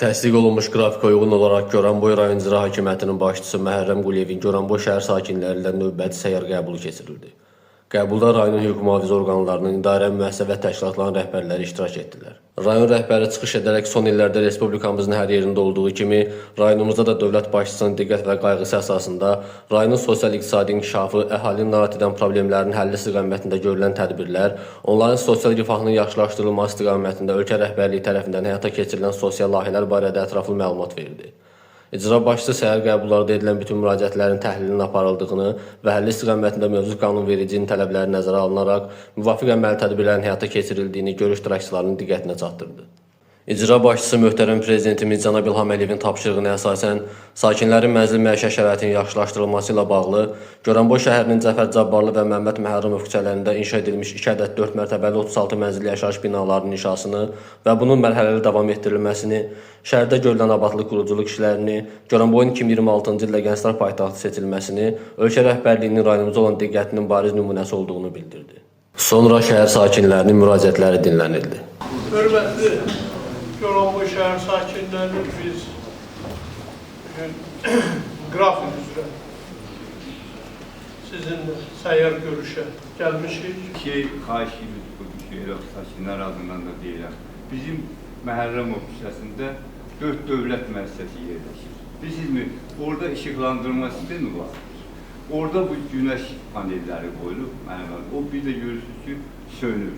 Təsdiq olunmuş qrafika uyğun olaraq Goranboy rayon icra hakimiyyətinin başçısı Məhərrəm Quliyevin Goranboy şəhər sakinləri ilə növbəti səyyar qəbulu keçirildi. Qəbulda rayonun hüquq mühafizə orqanlarının, idarə, müəssisə və təşkilatların rəhbərləri iştirak etdilər. Rayon rəhbəri çıxış edərək son illərdə respublikamızın hər yerində olduğu kimi, rayonumuzda da dövlət başçısının diqqət və qayğısı əsasında rayonun sosial-iqtisadi inkişafı, əhalinin narahat edən problemlərinin həlli istiqamətində görülən tədbirlər, onların sosial rifahının yaxşılaşdırılması istiqamətində ölkə rəhbərliyi tərəfindən həyata keçirilən sosial layihələr barədə ətraflı məlumat verdi. İcra başçısı səhər qəbullarda edilən bütün müraciətlərin təhlilinin aparıldığını və həlli istiqamətində mövcud qanunvericinin tələbləri nəzərə alınaraq müvafiq əməli tədbirlərin həyata keçirildiyini görüş iştirakçılarının diqqətinə çatdırdı. İcra başçısı möhtərəm prezidentimiz cənab İlham Əliyevin tapşırığına əsasən sakinlərin mənzil məişət şəraitinin yaxşılaşdırılması ilə bağlı Goranboy şəhərinin Cəfər Cabbarlı və Məmməd Məhərrəmov küçələrində inşa edilmiş 2 ədəd 4 mərtəbəli 36 mənzilli yaşayış binalarının inşasını və bunun mərhələli davam etdirilməsini, şəhərdə görülən abadlıq quruculuq işlərini, Goranboyun 2026-cı ildə Gənclər paytaxtı seçilməsini, ölkə rəhbərliyinin rayonumuza olan diqqətinin bariz nümunəsi olduğunu bildirdi. Sonra şəhər sakinlərinin müraciətləri dinlənildi. Hörmətli Goranboy şəhər sakinləri, biz qrafik üzrə sizinlə səyyar görüşə gəlmişik. Xahişimiz bu şəhər sakinlər adından da deyirəm. Bizim Məhərrəmov küçəsində 4 dövlət müəssisəsi yerləşir. Bilirsizmi, orada işıqlandırma sistemi var. Orada bu günəş panelləri qoyulub, o bir də görürsünüz ki, sönür.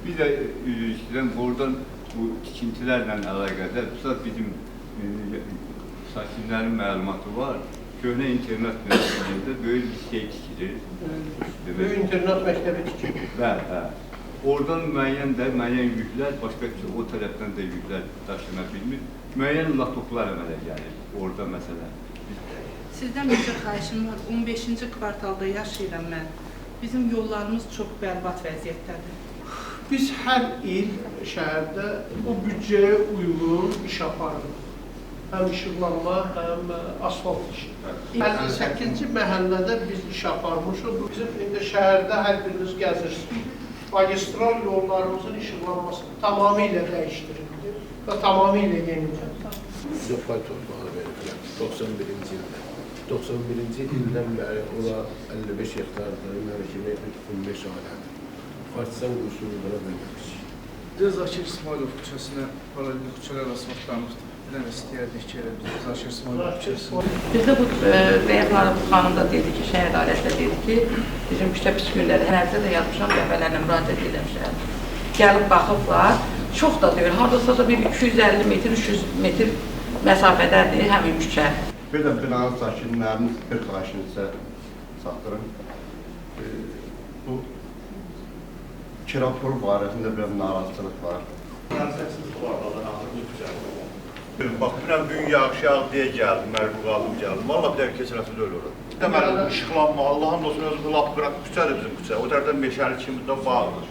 Bir də istəyirəm, oradan bu tikintilərlə əlaqədar, bizim sakinlərin məlumatı var. Köhnə internat məktəbində böyük bir şey tikilir. Böyük internat məktəbi tikilir. Bəli. Oradan müəyyən yüklər, başqa o tərəfdən də yüklər daşına bilmir. Müəyyən latoklar əmələ gəlir orada məsələn. Sizdən bir xahişim var, 15-ci kvartalda yaşayıram mən. Bizim yollarımız çox bərbad vəziyyətdədir. Biz hər il şəhərdə bu büdcəyə uyğun iş aparırıq. Həm işıqlanma, həm asfalt işi. 58-ci məhəllədə biz iş aparmışıq. Bizim indi şəhərdə hər biriniz gəzirsiniz. Magistral yollarımızın işıqlanması tamamilə dəyişdirildi və tamamilə yeniləndir. Bizə pay torpağı veriblər 91-ci ildə. 91-ci ildən bəri ola 55 hektardır, mənə kimi 15 ailədir. Partisan qüsuru qıra bilməmişik. Zakir İsmailov küçəsinə paralel küçələr asfaltlanıqdır. Bir dənə istəyərdik ki, biz Zakir İsmailov küçəsinə. Bizdə bu Bəyəqlarım xanım da dedi ki, şəhər idarəsi də dedi ki, bizim küçə pis günləri hərdə də yazmışam, dəfələrlə müraciət edəmişəm. Gəlib baxıblar, çox da deyil, haradasa da bir 250 metr, 300 metr məsafədədir həmin küçə. Bir də binanın sakinlərinin bir xahişinizə çatdırın. Bu kira pul barəsində bir narazılıq var. Bax, dünən gün yağış deyə gəldim, mərhum qaldım gəldim. Valla bir dəqiq keçirəsi də ölür. Deməli, işıqlanma, Allah'ın olsun, özü lap bırak küçədir bizim küçə. O tərəfdən meşəli kimi də bağlıdır.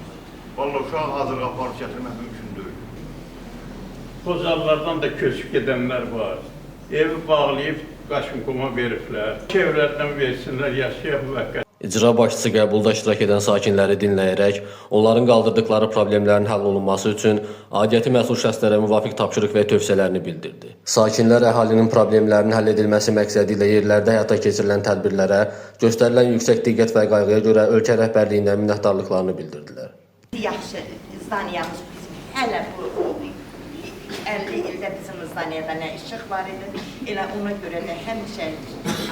Valla uşaq hazır qaparıb gətirmək mümkün deyil. Bozallardan da köçüb gedənlər var. Evi bağlayıb qaşınqoma veriblər. Evlərdən versinlər, yaşayaq müvəqqət. İcra başçısı qəbulda iştirak edən sakinləri dinləyərək, onların qaldırdıqları problemlərin həll olunması üçün aidiyyəti məsul şəxslərə müvafiq tapşırıq və tövsiyələrini bildirdi. Sakinlər əhalinin problemlərinin həll edilməsi məqsədi ilə yerlərdə həyata keçirilən tədbirlərə göstərilən yüksək diqqət və qayğıya görə ölkə rəhbərliyindən minnətdarlıqlarını bildirdilər. Yaxşı, zdaniyamız bizim hələ bu 50 ildə bizim zdaniyada nə işıq var idi, elə ona görə də həmişə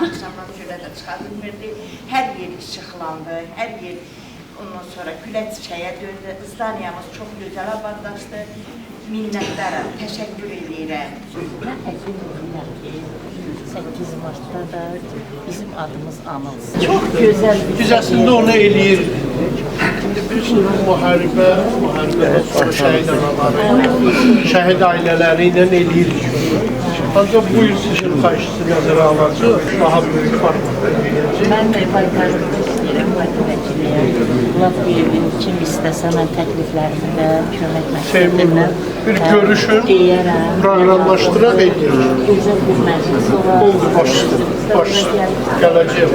axşamdan görə də çıxa bilmirdi. Hər yer işıqlandı, hər yer ondan sonra gülə çiçəyə döndü. Zdaniyamız çox gözəl abadlaşdı. Minnətdarım, təşəkkür edirəm. Mən əcil edirəm ki, 8 Martda da bizim adımız anılsın. Çox gözəl. Biz əslində onu eləyirik. Şimdi biz müharibədən sonra şəhid anaları, şəhid ailələri ilə eləyirik. Ancaq bu il sizin xahişinizi nəzərə alacaq, daha böyük formatda eləyəcək. Mən də paytaxtda istəyirəm, parti vəkiliyəm. Laf verin, kim istəsə mən təkliflərimdə kömək məqsədimdən bir görüşün, proqramlaşdıraq edirik. Gözəl bir məclis olar. Oldu, başlayın. Gələcək.